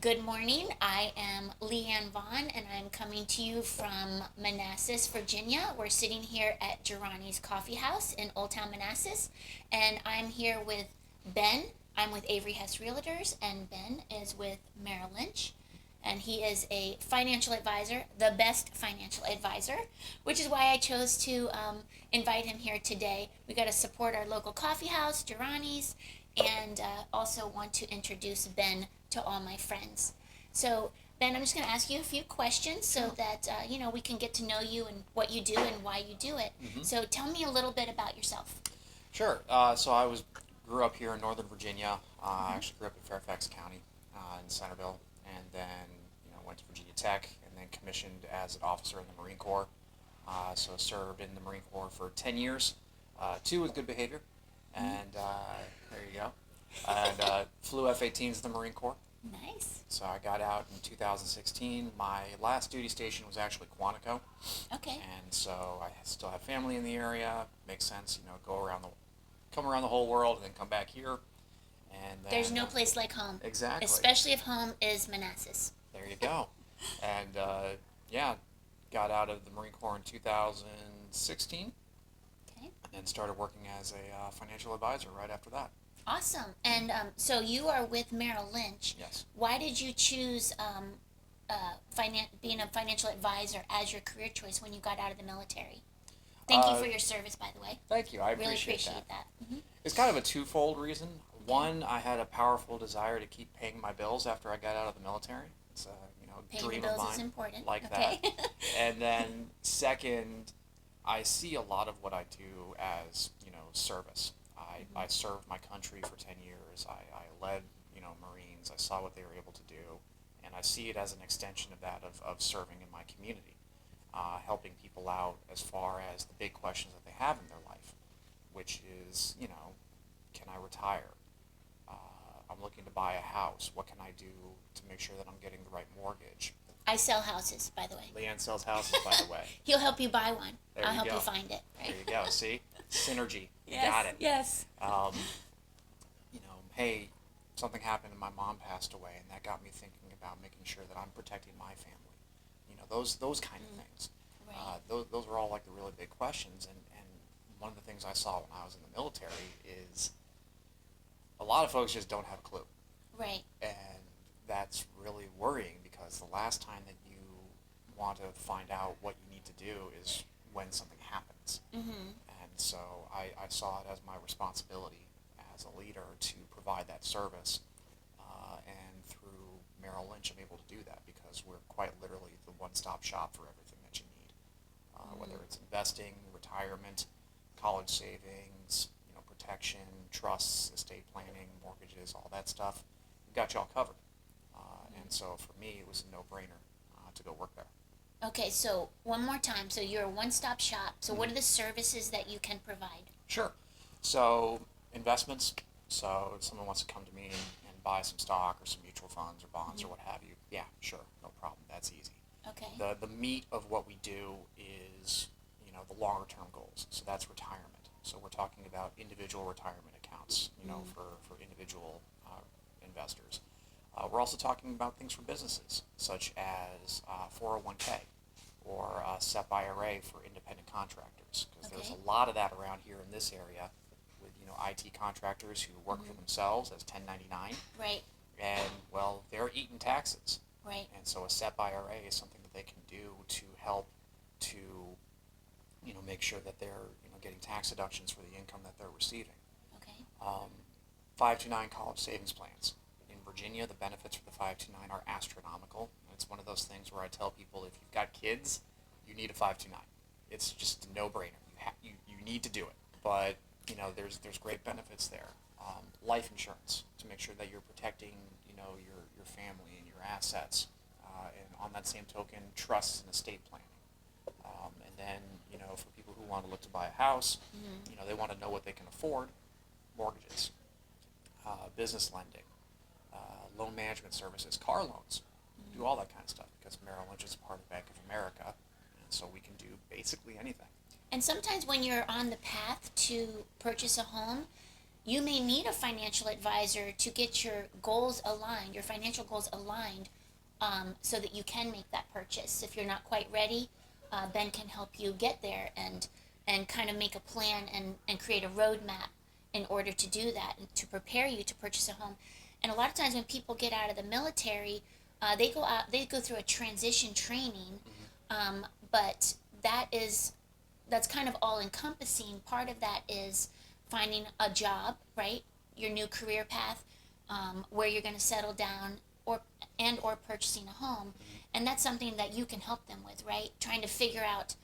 Good morning. I am Leigh-Anne Vaughn, and I'm coming to you from Manassas, Virginia. We're sitting here at Girani's Coffee House in Old Town Manassas, and I'm here with Ben. I'm with Avery Hess Realtors, and Ben is with Merrill Lynch, and he is a financial advisor, the best financial advisor, which is why I chose to invite him here today. We got to support our local coffee house, Girani's, and also want to introduce Ben to all my friends. So, Ben, I'm just going to ask you a few questions so that we can get to know you and what you do and why you do it. Hmm. So, tell me a little bit about yourself. Sure. So I grew up here in Northern Virginia. I Mm-hmm. actually grew up in Fairfax County, in Centerville, and then went to Virginia Tech, and then commissioned as an officer in the Marine Corps. So served in the Marine Corps for 10 years, two with good behavior, and there you go. And flew F-18s in the Marine Corps. Nice. So I got out in 2016. My last duty station was actually Quantico, Okay. and so I still have family in the area. Makes sense, come around the whole world and then come back here, and There's then no place like home, exactly especially if home is Manassas. there you go, and yeah, got out of the Marine Corps in 2016, Okay. and then started working as a financial advisor right after that. Awesome. And so you are with Merrill Lynch. Yes. Why did you choose being a financial advisor as your career choice when you got out of the military? Thank you Uh, for your service, by the way. Thank you. I Really appreciate that. appreciate that. Mm-hmm. It's kind of a twofold reason. Okay. One, I had a powerful desire to keep paying my bills after I got out of the military. It's a Paying the dream of bills is mine, important. like Okay. that. And then second, I see a lot of what I do as service. I Mm-hmm. served my country for 10 years. I led Marines. I saw what they were able to do, and I see it as an extension of that of serving in my community, helping people out as far as the big questions that they have in their life, which is can I retire? I'm looking to buy a house. What can I do to make sure that I'm getting the right mortgage? I sell houses, by the way. Leigh-Anne sells houses, by the way. He'll help you buy one. There I'll you help you go. find it. There Right. you go. See? Synergy. You Yes. got it. Yes. Um, hey, something happened and my mom passed away, and that got me thinking about making sure that I'm protecting my family. Those kind of things. Right. Those are all like the really big questions, and one of the things I saw when I was in the military is a lot of folks just don't have a clue. Right. And that's really worrying because the last time that you want to find out what you need to do is when something happens. Mm-hmm. And so I saw it as my responsibility as a leader to provide that service. And through Merrill Lynch, I'm able to do that because we're quite literally the one-stop shop for everything that you need, whether Mm-hmm. it's investing, retirement, college savings, protection, trusts, estate planning, mortgages, all that stuff. We've got you all covered. And so for me, it was a no-brainer to go work there. Okay, so one more time. So you're a one-stop shop. So what Mm-hmm. are the services that you can provide? Sure. So investments. So if someone wants to come to me and buy some stock or some mutual funds or bonds or Mm-hmm. what have you, yeah, sure, no problem. That's easy. Okay. The meat of what we do is the longer term goals. So that's retirement. So we're talking about individual retirement accounts, Mm-hmm. for individual investors. We're also talking about things for businesses, such as 401k or SEP IRA for independent contractors, because there's Okay. a lot of that around here in this area with IT contractors who work for Mm-hmm. themselves as 1099, Right. and well, they're eating taxes, Right. and so a SEP IRA is something that they can do to help to make sure that they're getting tax deductions for the income that they're receiving. Okay. Um, 529 college savings plans. In Virginia, the benefits for the 529 are astronomical. It's one of those things where I tell people if you've got kids, you need a 529. It's just a no-brainer. You need to do it. But there's great benefits there. Life insurance to make sure that you're protecting your family and your assets. And on that same token, trusts and estate planning. And then for people who want to look to buy a house, Mm-hmm. they want to know what they can afford. Mortgages, business lending, loan management services, car loans. Do all that kind of stuff because Merrill Lynch is a part of Bank of America, and so we can do basically anything. And sometimes when you're on the path to purchase a home, you may need a financial advisor to get your goals aligned, your financial goals aligned, so that you can make that purchase. If you're not quite ready, Ben can help you get there and kind of make a plan and create a roadmap in order to do that and to prepare you to purchase a home. And a lot of times when people get out of the military, they go through a transition training, but that's kind of all encompassing. Part of that is finding a job, right? Your new career path, where you're going to settle down, or purchasing a home, and that's something that you can help them with, right? Trying to figure out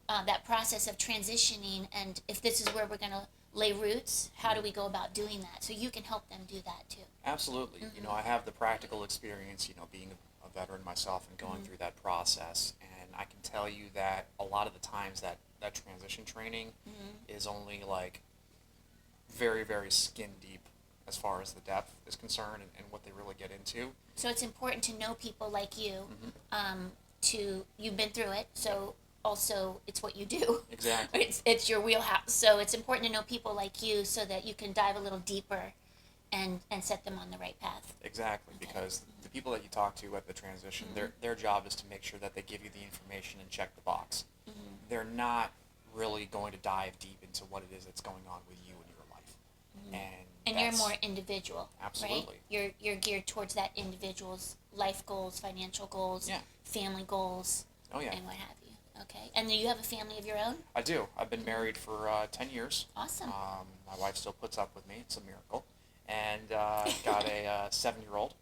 that process of transitioning, and if this is where we're going to lay roots, how do we go about doing that? So you can help them do that too. Absolutely. You know, I have the practical experience, you know, being a veteran myself and going through that process. And I can tell you that a lot of the times that transition training is only like very, very skin deep as far as the depth is concerned and what they really get into. So it's important to know people like you. You've been through it, so also it's what you do. Exactly. It's your wheelhouse. So it's important to know people like you so that you can dive a little deeper and set them on the right path. Exactly, because the people that you talk to at the transition, their job is to make sure that they give you the information and check the box. They're not really going to dive deep into what it is that's going on with you in your life. And you're more individual. Absolutely. Right? You're geared towards that individual's life goals, financial goals, family goals, and what have you. Okay. And do you have a family of your own? I do. I've been married for 10 years. Awesome. My wife still puts up with me. It's a miracle. And got a 7-year-old.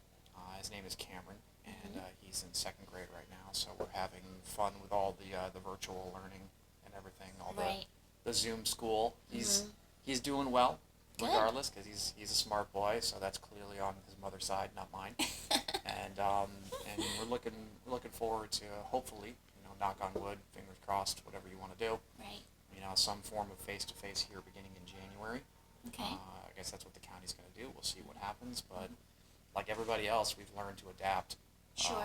His name is Cameron, and he's in 2nd grade right now. So we're having fun with all the virtual learning and everything, all the Zoom school. He's doing well, regardless, because he's a smart boy. So that's clearly on his mother's side, not mine. and we're looking forward to hopefully, knock on wood, fingers crossed, whatever you want to do. Right. Some form of face-to-face here beginning in January. Okay. I guess that's what the county's going to do. We'll see what happens, but like everybody else, we've learned to adapt. Sure.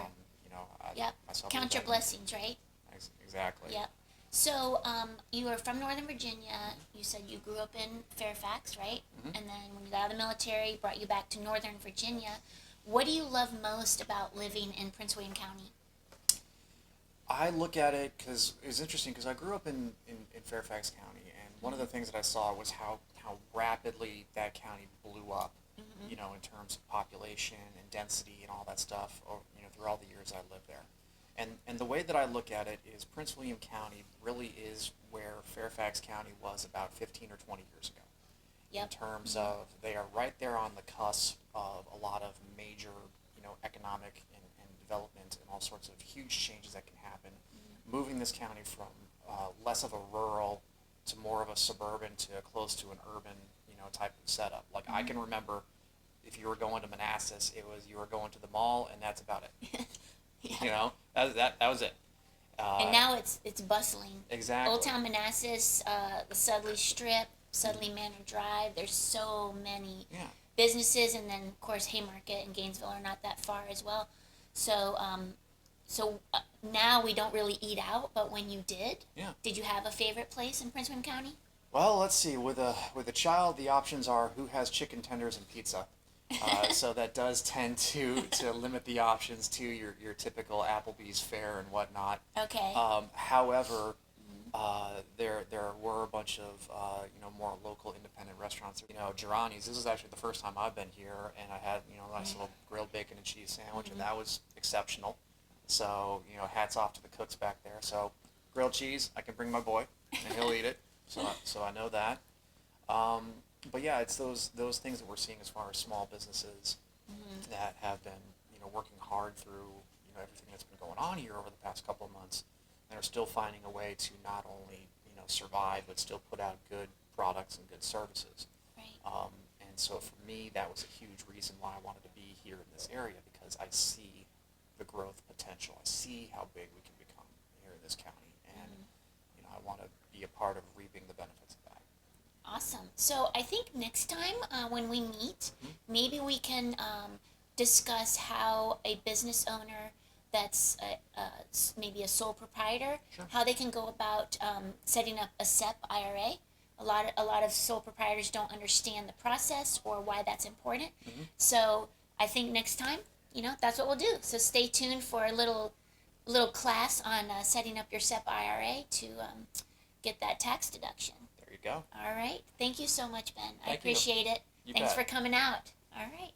Yep. Count your blessings, right? Exactly. Yep. So, you are from Northern Virginia. You said you grew up in Fairfax, right? And then when you got out of the military, brought you back to Northern Virginia. What do you love most about living in Prince William County? I look at it because it's interesting because I grew up in Fairfax County, and one of the things that I saw was how rapidly that county blew up, in terms of population and density and all that stuff, through all the years I lived there. And the way that I look at it is Prince William County really is where Fairfax County was about 15 or 20 years ago. Yep. In terms of they are right there on the cusp of a lot of major, economic and development and all sorts of huge changes that can happen. Moving this county from less of a rural to more of a suburban to close to an urban, type of setup. Like I can remember if you were going to Manassas, you were going to the mall and that's about it. That was it. And now it's bustling. Exactly. Old Town Manassas, the Sudley Strip, Sudley Manor Drive. There's so many businesses, and then of course Haymarket and Gainesville are not that far as well. So, now we don't really eat out, but when you did you have a favorite place in Prince William County? Well, let's see. With a child, the options are who has chicken tenders and pizza. So that does tend to limit the options to your typical Applebee's fare and whatnot. Okay. However, there were a bunch of more local independent restaurants. Girani's. This is actually the first time I've been here, and I had a nice little grilled bacon and cheese sandwich, and that was exceptional. So hats off to the cooks back there. So grilled cheese, I can bring my boy, and he'll eat it. So I know that. But yeah, it's those things that we're seeing as far as small businesses that have been working hard through everything that's been going on here over the past couple of months, and are still finding a way to not only survive but still put out good products and good services. Right. And so for me, that was a huge reason why I wanted to be here in this area, because I see the growth potential. I see how big we can become here in this county, and I want to be a part of reaping the benefits of that. Awesome. So I think next time when we meet, maybe we can discuss how a business owner that's maybe a sole proprietor, how they can go about setting up a SEP IRA, A lot of sole proprietors don't understand the process or why that's important. Mm-hmm. So I think next time, that's what we'll do. So stay tuned for a little class on setting up your SEP IRA to get that tax deduction. There you go. All right. Thank you so much, Ben. I Thank you. appreciate it. You Thanks bet. for coming out. All right.